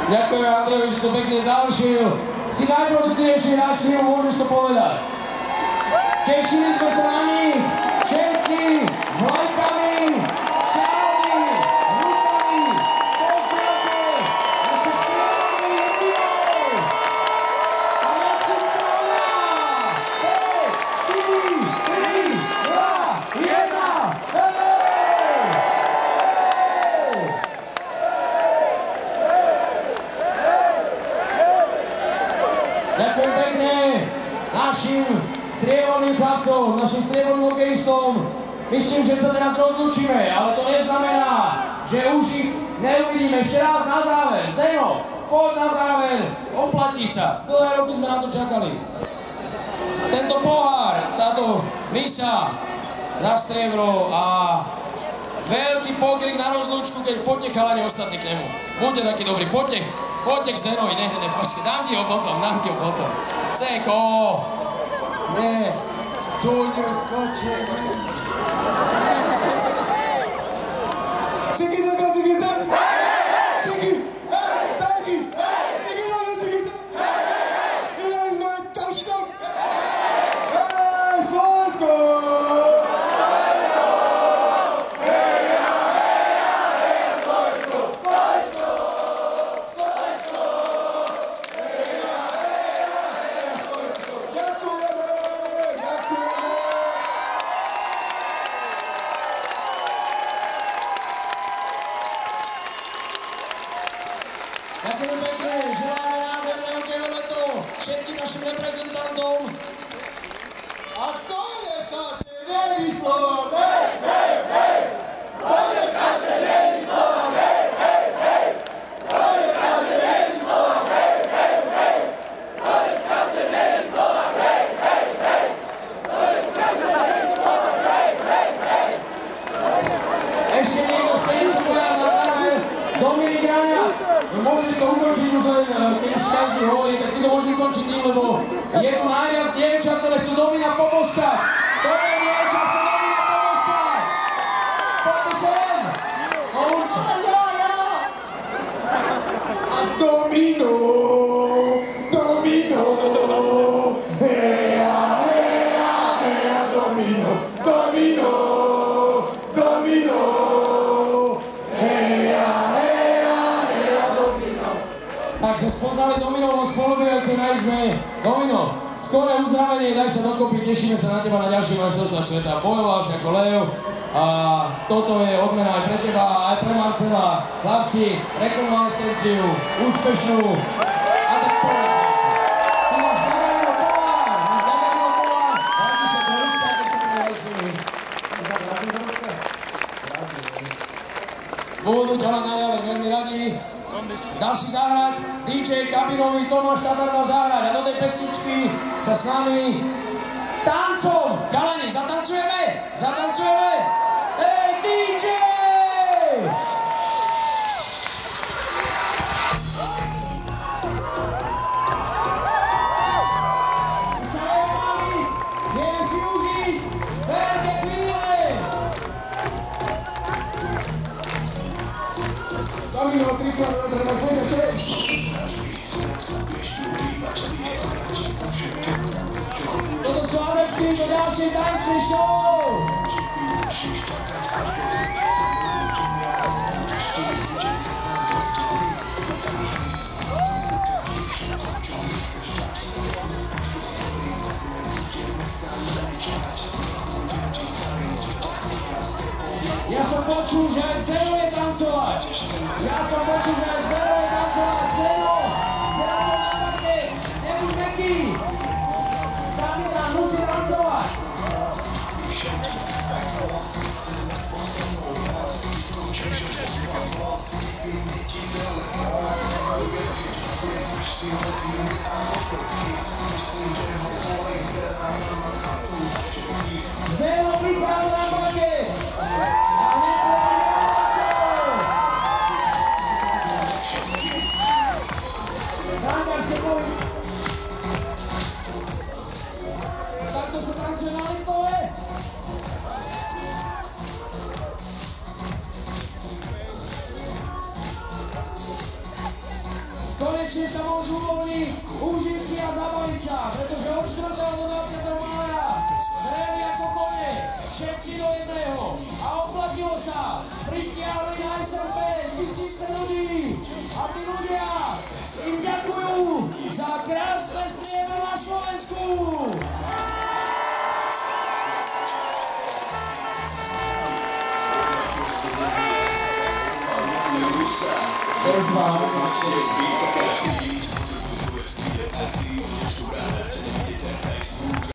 Ďakujem Andrejovi, že to pekne završil. Si najproduktívnejší hráč týmu, môžeš to povedať. Tešili sme sa na nich, všetci, vlajkami, šálmi, rukami, pozdravte, naše strieľami jedinov. A jak si stavia? 5, 4, 3, 2, 1, hej! Ďakujem pekne našim strieborným chlapcom, našim strieborným hokejistom. Myslím, že sa teraz rozlúčime, ale to neznamená, že už ich neuvidíme. Ešte raz na záver. Zdeno, poď na záver, oplatí sa. Dlhé roky sme na to čakali. Tento pohár, táto misa za striebro a veľký pokrik na rozlúčku, keď poďte chalani ostatní k nemu. Buďte takí dobrí, poďte k Zdenovi, proste, dám ti ho potom. Zdeko, nie, tu neskočí. Ciki, ďakujem pekne, želáme nádherné hokejové leto všetkým našim reprezentantom. A kto neskáče, neví slova, hej! Kto neskáče, neví slova, hej! Kto neskáče, neví slova, hej! Kto neskáče, neví slova, hej! Kto neskáče, neví slova, hej! Ešte niekto chce niečo povedať na záver? Dominik Ráňa, môžeš to ukončiť už len, keď už každý hovorí, tak ty to môžeš ukončiť tým, lebo je tu najviac dievčat, ktoré chcú Domina poboskať. Ktoré dievčat chce Domina poboskať? Poďte sem! No určite. Ja! A Domino! Heja, Domino! Tak sme spoznali Dominovo spolubývajúce na izbe. Domino, skoré uzdravenie, daj sa dokopy, tešíme sa na teba na ďalší majstrovstvách sveta. Bojoval si ako lev a toto je odmena aj pre teba, aj pre Marcela. Chlapci, rekonvalescenciu, úspešnú a tak povedať. Ty máš Gagarino pohár, vráti sa do Ruska, keď to bude veselý. Vráti do Ruska? Budú ťa mať naďalej veľmi radi. Dal si zahrať DJ kabinový Tomáš Tatarda zahrať a do tej pesničky sa s nami tancom, kalani, zatancujeme? Hej, DJ! Vieme si užiť veľké chvíle! Kamino, trikrát na treba povedať, toto sú adepty do ďalšej tančnej show! Ja som počul, že aj Zdeno je tancovať! Zdeno! Nebuď taký! Kamina, musí tancovať! Zdeno, priprav na bake! Takto sa tancuje na Liptove? konečne sa môžu uvoľniť, užiť si a zabaviť sa, pretože od 4. do 20. mája dreli ako kone, všetci do jedného a oplatilo sa, pritiahli na SMP 1000 ľudí a tí ľudia im ďakujú za krásne striebro na Slovensku. Side.